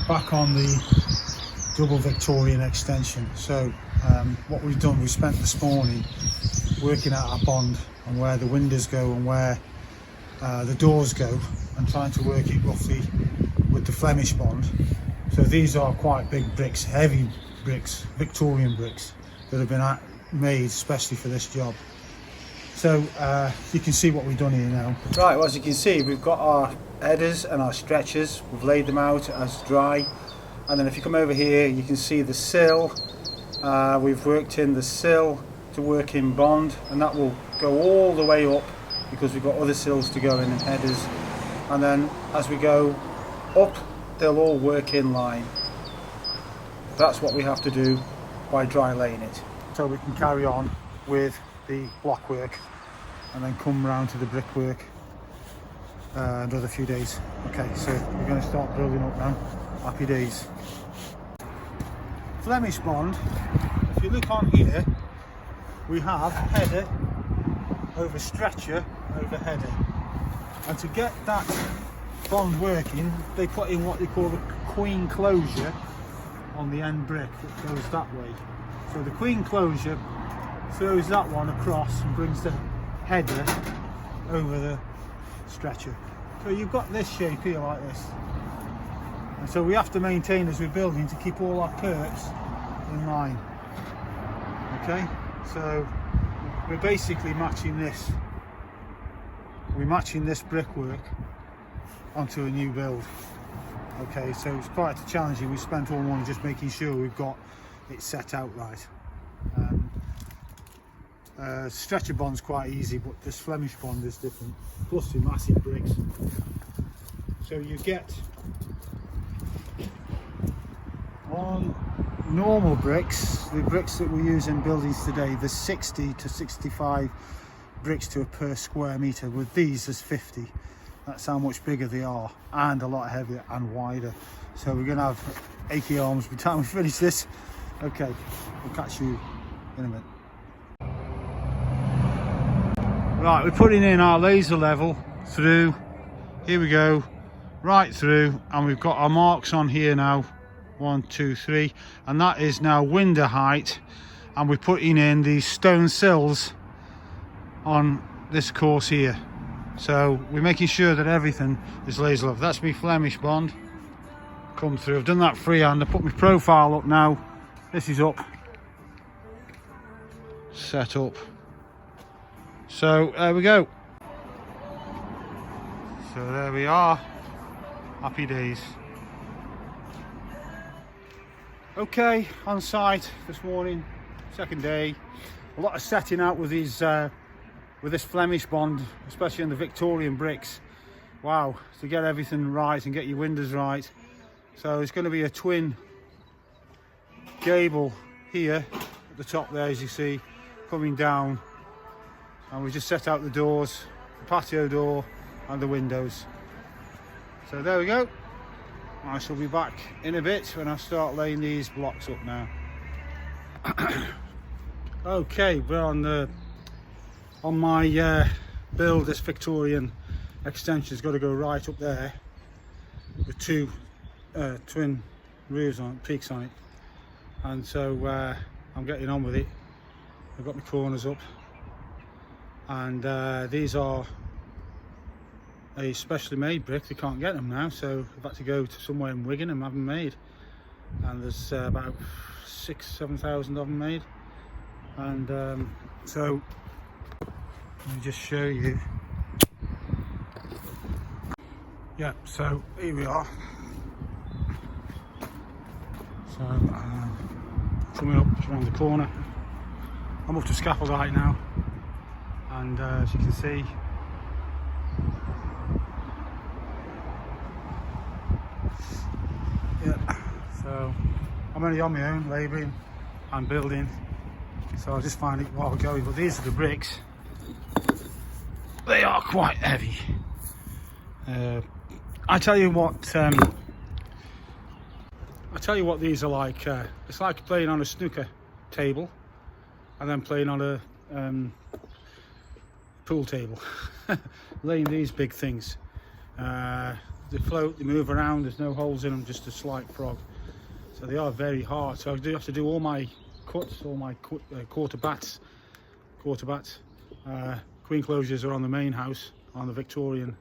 back on the double Victorian extension. So what we've done, we spent this morning working out our bond and where the windows go and where the doors go, and trying to work it roughly with the Flemish Bond. So these are quite big bricks, heavy bricks, Victorian bricks that have been made especially for this job. So you can see what we've done here now. Right, well, as you can see, we've got our headers and our stretchers. We've laid them out as dry, and then if you come over here you can see the sill. We've worked in the sill to work in bond, and that will go all the way up because we've got other sills to go in and headers, and then as we go up they'll all work in line. That's what we have to do by dry laying it, so we can carry on with the block work and then come round to the brickwork another few days. Okay, so we're going to start building up now. Happy days. Flemish Bond, if you look on here, we have header over stretcher over header, and to get that bond working they put in what they call the queen closure on the end brick that goes that way. So the queen closure throws that one across and brings the header over the stretcher. So you've got this shape here like this, and so we have to maintain as we're building to keep all our curves in line. Okay, so we're basically matching this. We're matching this brickwork onto a new build. Okay, so it's quite challenging. We spent all morning just making sure we've got it set out right. Stretcher bond's quite easy, but this Flemish Bond is different. Plus the massive bricks. So you get on normal bricks, the bricks that we use in buildings today, there's 60 to 65 bricks to a per square metre. With these there's 50. That's how much bigger they are, and a lot heavier and wider. So we're going to have achy arms by the time we finish this. Okay, we'll catch you in a minute. Right, we're putting in our laser level through. Here we go, right through, and we've got our marks on here now. 1, 2, 3, and that is now window height, and we're putting in these stone sills on this course here. So we're making sure that everything is laser level. That's my Flemish Bond come through. I've done that freehand. I put my profile up now. This is up, set up. So there we go. So there we are. Happy days. Okay, on site this morning, second day. A lot of setting out with these with this Flemish Bond, especially in the Victorian bricks. Wow, to get everything right and get your windows right. So it's going to be a twin gable here at the top there, as you see, coming down, and we just set out the doors, the patio door and the windows. So there we go. I shall be back in a bit when I start laying these blocks up now. Okay, we're on my build. This Victorian extension's got to go right up there with two twin roofs on, peaks on it, and so I'm getting on with it. I've got my corners up, and these are a specially made brick. They can't get them now, so I've had to go to somewhere in Wigan and have them made, and there's about 6,000-7,000 of them made. And so let me just show you. Yeah, so here we are. So coming up around the corner, I'm up to scaffold height now, and as you can see, yeah, so I'm only on my own, labouring and building, so I'll just find it while we're going. But these are the bricks. They are quite heavy. I tell you what these are like. It's like playing on a snooker table and then playing on a pool table. Laying these big things. they float, they move around, there's no holes in them, just a slight frog. So they are very hard. So I do have to do all my cuts, all my quarter bats. Queen closures are on the main house, on the Victorian.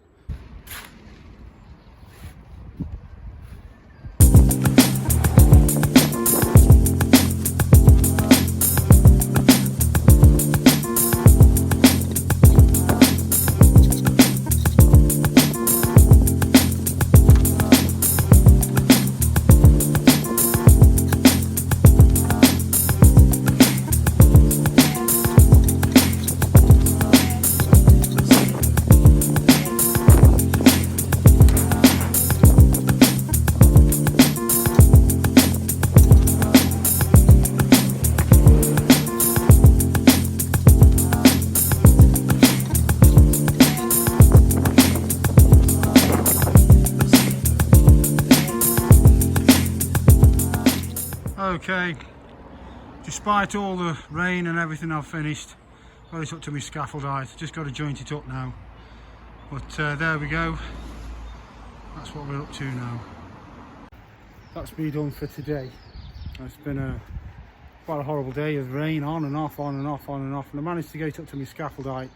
Okay, despite all the rain and everything I've finished, got it up to my scaffold height, just got to joint it up now. But there we go, that's what we're up to now. That's me done for today. It's been quite a horrible day of rain, on and off, on and off, on and off, and I managed to get it up to my scaffold height,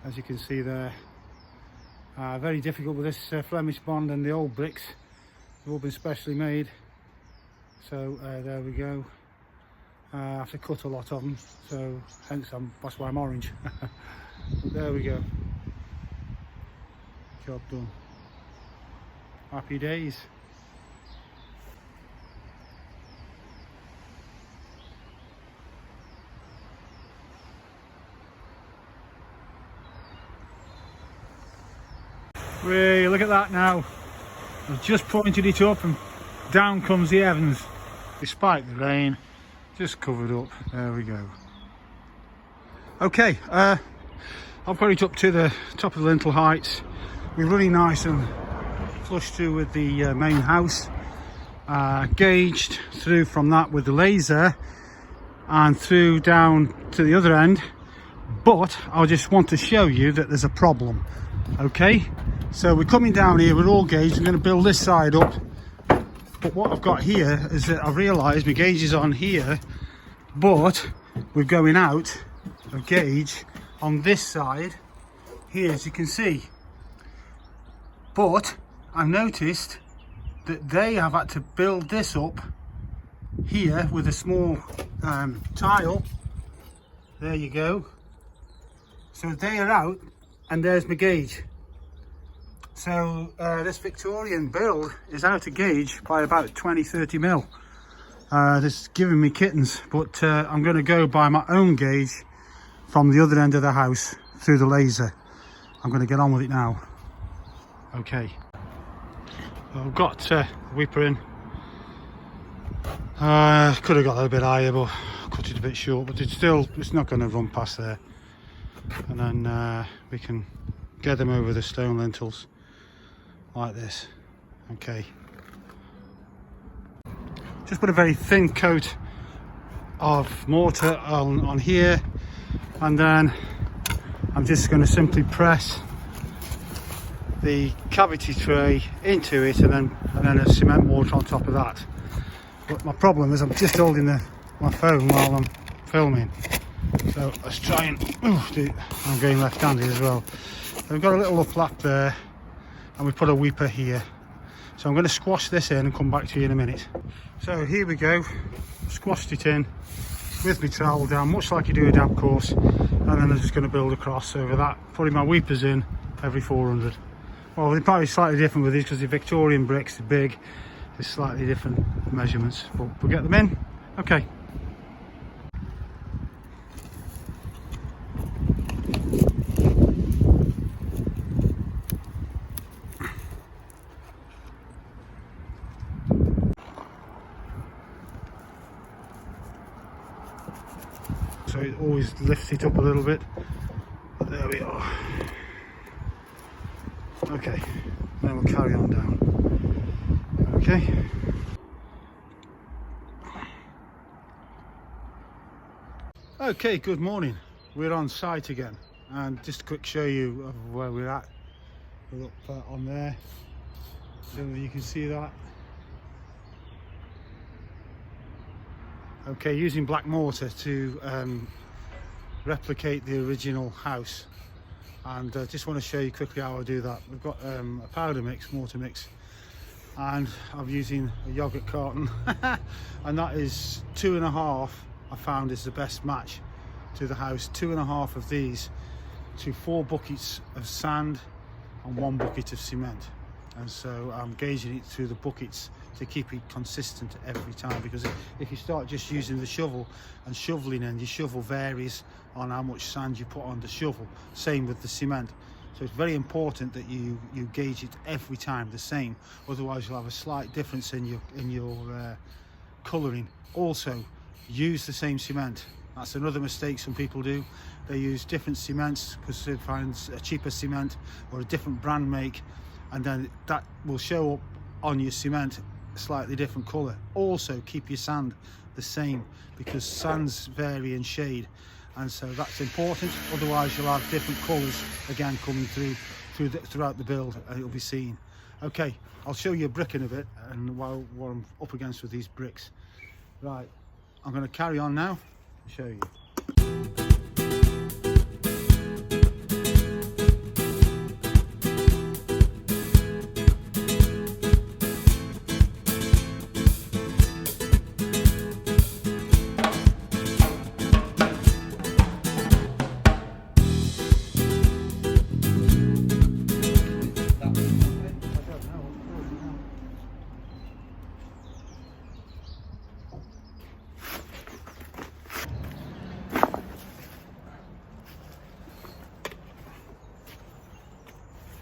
as you can see there. Very difficult with this Flemish Bond, and the old bricks have all been specially made. So there we go. I have to cut a lot of them, so hence that's why I'm orange. But there we go. Job done. Happy days. Whee, look at that now. I've just pointed it up and down comes the heavens. Despite the rain, just covered up. There we go. Okay, I've got it up to the top of the lintel heights. We're running nice and flush through with the main house. Gauged through from that with the laser and through down to the other end. But I just want to show you that there's a problem. Okay, so we're coming down here, we're all gauged. I'm going to build this side up. But what I've got here is that I've realised my gauge is on here, but we're going out of gauge on this side here, as you can see. But I've noticed that they have had to build this up here with a small tile. There you go. So they are out, and there's my gauge. So this Victorian build is out of gauge by about 20-30 mil. This is giving me kittens, but I'm going to go by my own gauge from the other end of the house through the laser. I'm going to get on with it now. Okay, I've got the whipper in. Could have got a little bit higher, but I cut it a bit short, but it's not going to run past there. And then we can get them over the stone lintels like this. Okay, just put a very thin coat of mortar on here, and then I'm just going to simply press the cavity tray into it, and then a cement mortar on top of that. But my problem is I'm just holding my phone while I'm filming, so let's try and I'm going left-handed as well. We've got a little up lap there, and we put a weeper here. So I'm going to squash this in and come back to you in a minute. So here we go, squashed it in with my trowel down, much like you do a damp course, and then I'm just going to build across over that, putting my weepers in every 400. Well, they're probably slightly different with these because the Victorian bricks are big. There's slightly different measurements, but we'll get them in. Okay. So it always lifts it up a little bit, but there we are. Okay, then we'll carry on down. Okay. Okay, good morning. We're on site again, and just a quick show you of where we're at. We're up on there. so you can see that. Okay, using black mortar to replicate the original house, and just want to show you quickly how I do that. We've got a powder mix, mortar mix, and I'm using a yogurt carton and that is 2.5. I found is the best match to the house. 2.5 of these to 4 buckets of sand and 1 bucket of cement, and so I'm gauging it through the buckets to keep it consistent every time, because if you start just using the shovel and shoveling, and your shovel varies on how much sand you put on the shovel, same with the cement. So it's very important that you gauge it every time the same, otherwise you'll have a slight difference in your colouring. Also, use the same cement. That's another mistake some people do. They use different cements because they find a cheaper cement or a different brand make, and then that will show up on your cement a slightly different colour. Also, keep your sand the same, because sands vary in shade, and so that's important. Otherwise you'll have different colours again coming throughout the build, and it'll be seen. Okay, I'll show you a brick in a bit, and what I'm up against with these bricks. Right, I'm going to carry on now and show you.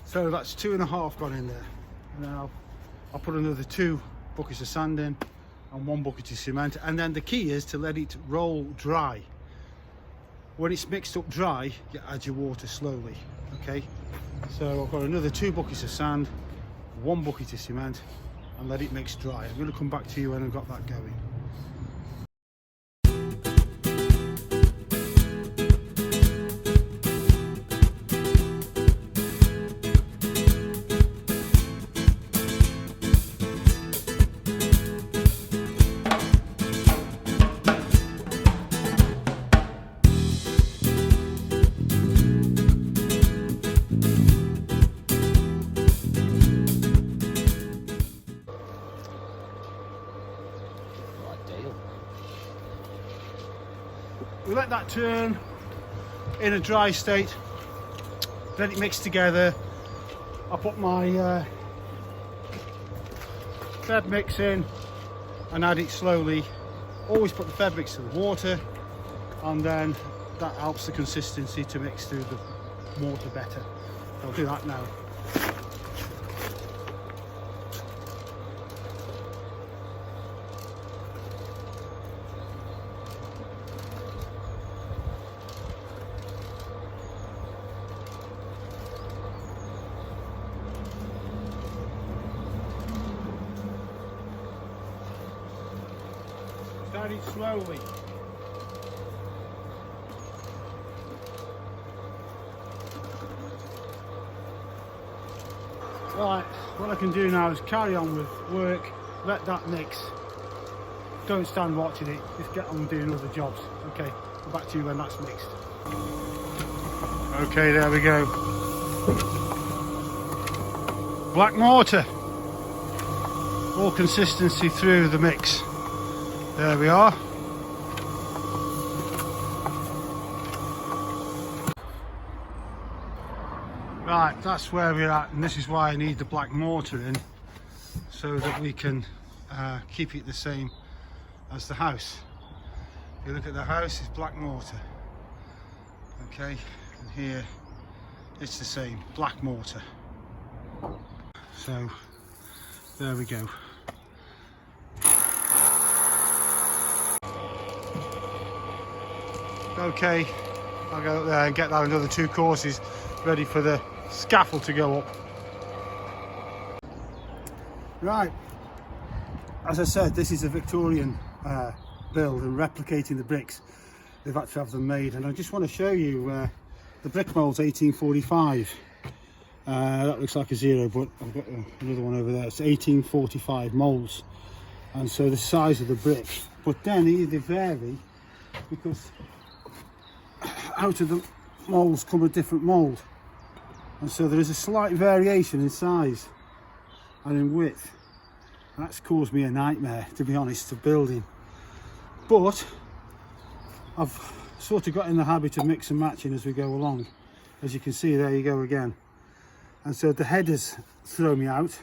So that's 2.5 gone in there. Now I'll put another 2 buckets of sand in and 1 bucket of cement, and then the key is to let it roll dry. When it's mixed up dry, you add your water slowly. Okay, so I've got another 2 buckets of sand, 1 bucket of cement, and let it mix dry. I'm going to come back to you when I've got that going. We let that turn in a dry state, let it mix together. I put my fed mix in and add it slowly. Always put the fed mix to the water, and then that helps the consistency to mix through the mortar better. So I'll do that now. Start it slowly. Right, what I can do now is carry on with work, let that mix. Don't stand watching it, just get on doing other jobs. Okay, I'll back to you when that's mixed. Okay, there we go. Black mortar. All consistency through the mix. There we are. Right, that's where we're at, and this is why I need the black mortar in, so that we can keep it the same as the house. If you look at the house, it's black mortar. Okay, and here it's the same, black mortar. So there we go. Okay, I'll go up there and get that another 2 courses ready for the scaffold to go up. Right, as I said, this is a Victorian build, and replicating the bricks. They've had to have them made, and I just want to show you the brick mold's 1845. That looks like a 0, but I've got another one over there. It's 1845 moulds, and so the size of the brick. But then they vary, because out of the moulds come a different mould, and so there is a slight variation in size and in width. That's caused me a nightmare, to be honest, of building. But I've sort of got in the habit of mix and matching as we go along. As you can see, there you go again. And so the headers throw me out,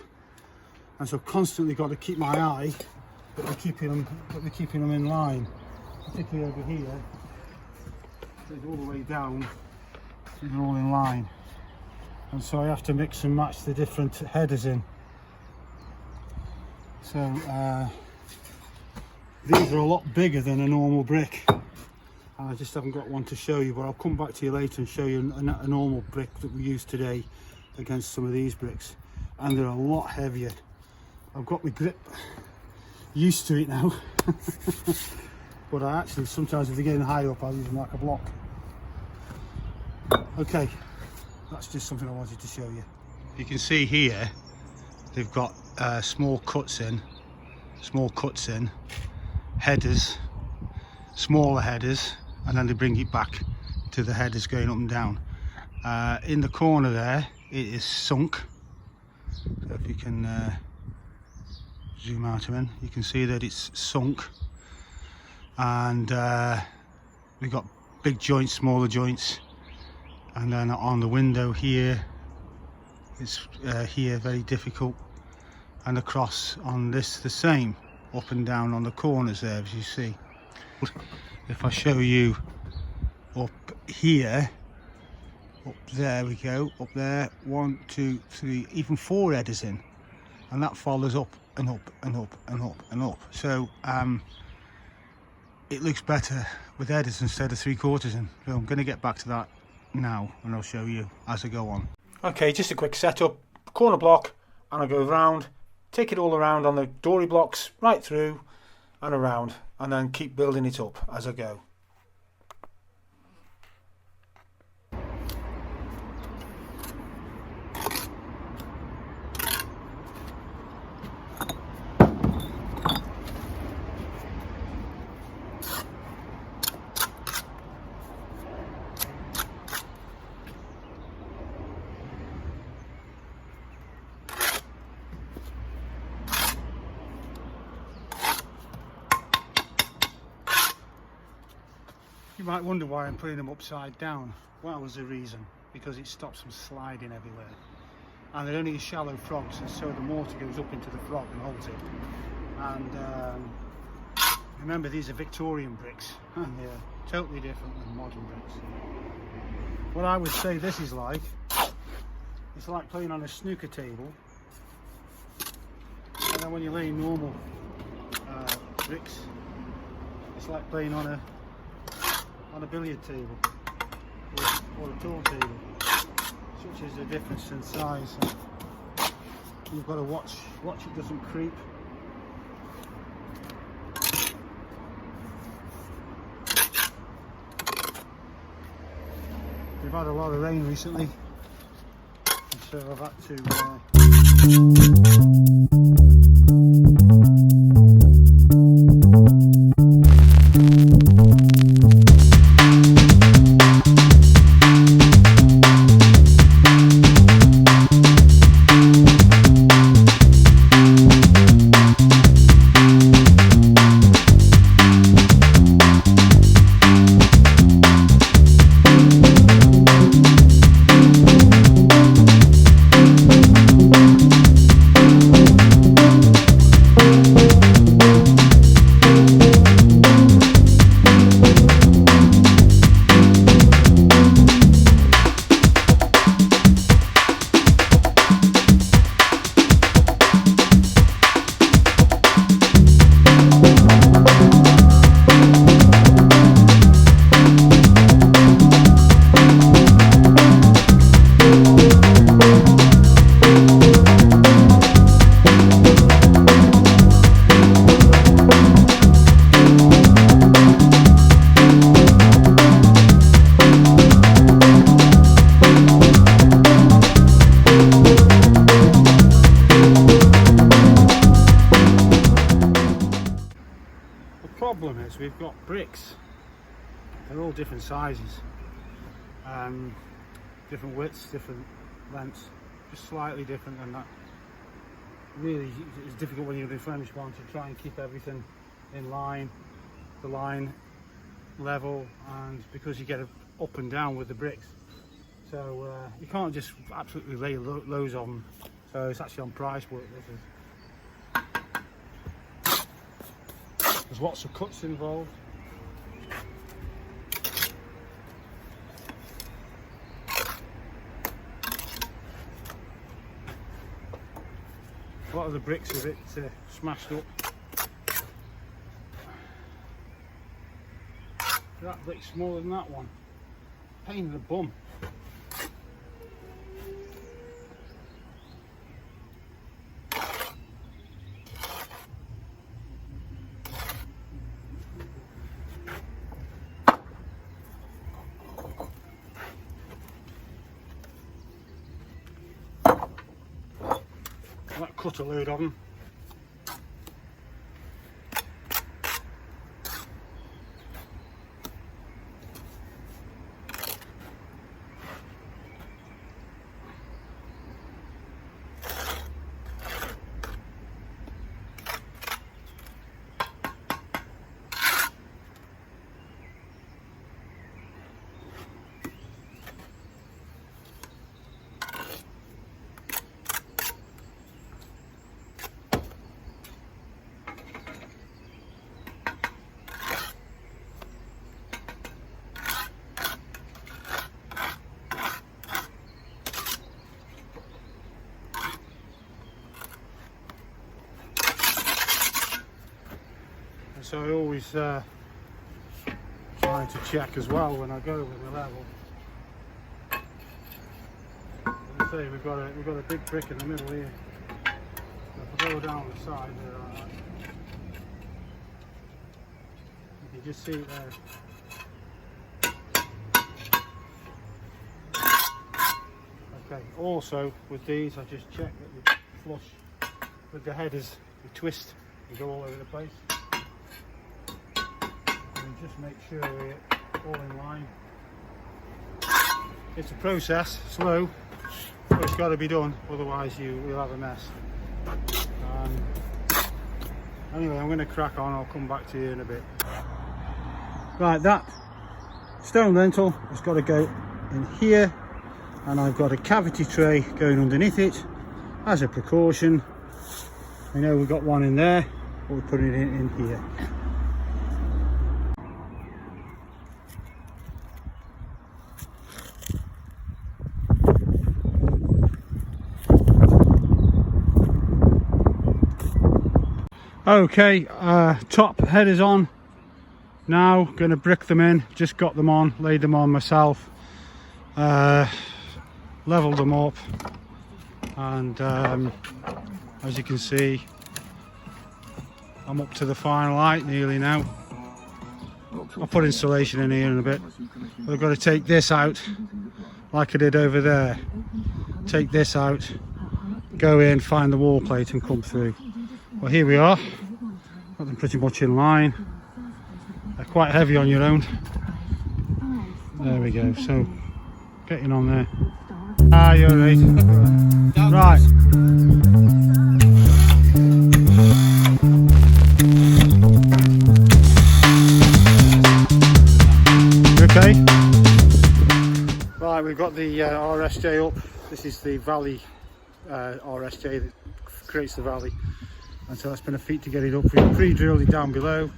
and so I've constantly got to keep my eye that we're keeping them in line, particularly over here. So all the way down, so they're all in line, and so I have to mix and match the different headers in. So these are a lot bigger than a normal brick, and I just haven't got one to show you, but I'll come back to you later and show you a normal brick that we use today against some of these bricks, and they're a lot heavier. I've got my grip used to it now. But I actually, sometimes if they're getting high up, I'll use them like a block. Okay, that's just something I wanted to show you. You can see here they've got small cuts in, headers, smaller headers, and then they bring it back to the headers going up and down. In the corner there, it is sunk. So if you can zoom out again, you can see that it's sunk, and we've got big joints, smaller joints, and then on the window here, it's here very difficult, and across on this the same, up and down on the corners there, as you see. If I show you up here, up there we go, up there, 1, 2, 3, even 4 headers in, and that follows up and up and up and up and up. So it looks better with headers instead of 3/4 in. So I'm going to get back to that now, and I'll show you as I go on. Okay, just a quick setup, corner block, and I go around, take it all around on the dory blocks, right through and around, and then keep building it up as I go. You might wonder why I'm putting them upside down. Well, there's a reason, because it stops them sliding everywhere. And they're only shallow frogs, and so the mortar goes up into the frog and holds it. And remember, these are Victorian bricks, and they're totally different than modern bricks. What I would say this is like, it's like playing on a snooker table, and then when you're laying normal bricks, it's like playing on a billiard table or a pool table. Such is the difference in size. You've got to watch it doesn't creep. We've had a lot of rain recently, and so I've had to problem is we've got bricks. They're all different sizes, different widths, different lengths, just slightly different than that. Really, it's difficult when you're doing Flemish Bond to try and keep everything in line, the line level, and because you get up and down with the bricks, so you can't just absolutely lay loads of them. So it's actually on price work. There's lots of cuts involved. A lot of the bricks are a bit smashed up. That brick's smaller than that one. Pain in the bum. That cut a load of them. So I always try to check as well when I go with the level. As I say, we've got a big brick in the middle here. So if I go down the side there, like that, you can just see it there. Okay. Also with these, I just check that you flush with the headers. You twist, you go all over the place. Just make sure we're all in line. It's a process, slow, but it's got to be done, otherwise you'll have a mess. Anyway, I'm going to crack on. I'll come back to you in a bit. Right, that stone lintel has got to go in here, and I've got a cavity tray going underneath it as a precaution. I know we've got one in there, but we're putting it in here. Okay, top headers on. Now going to brick them in. Just got them on, laid them on myself, leveled them up, and as you can see, I'm up to the final height nearly now. I'll put insulation in here in a bit. But I've got to take this out like I did over there. Take this out, go in, find the wall plate and come through. Well, here we are. Got them pretty much in line. They're quite heavy on your own. There we go. So getting on there. Ah, you're right. Right. Okay. Right, we've got the RSJ up. This is the valley RSJ that creates the valley. And so it's been a feat to get it up. We've pre-drilled it down below.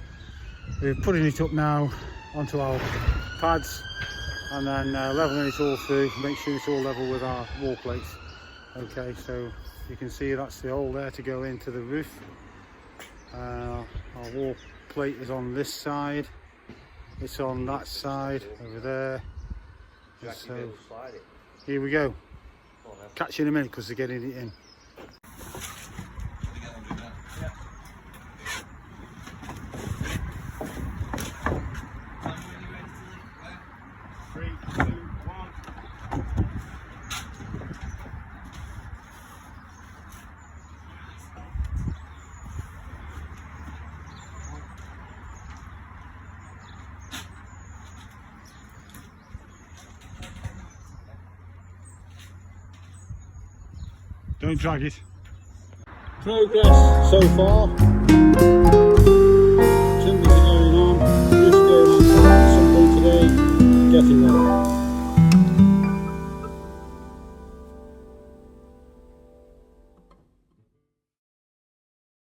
We're putting it up now onto our pads and then leveling it all through, make sure it's all level with our wall plates. Okay, so you can see that's the hole there to go into the roof. Our wall plate is on this side. It's on that side over there. So here we go. Catch you in a minute because they're getting it in. Don't drag it. Progress so far.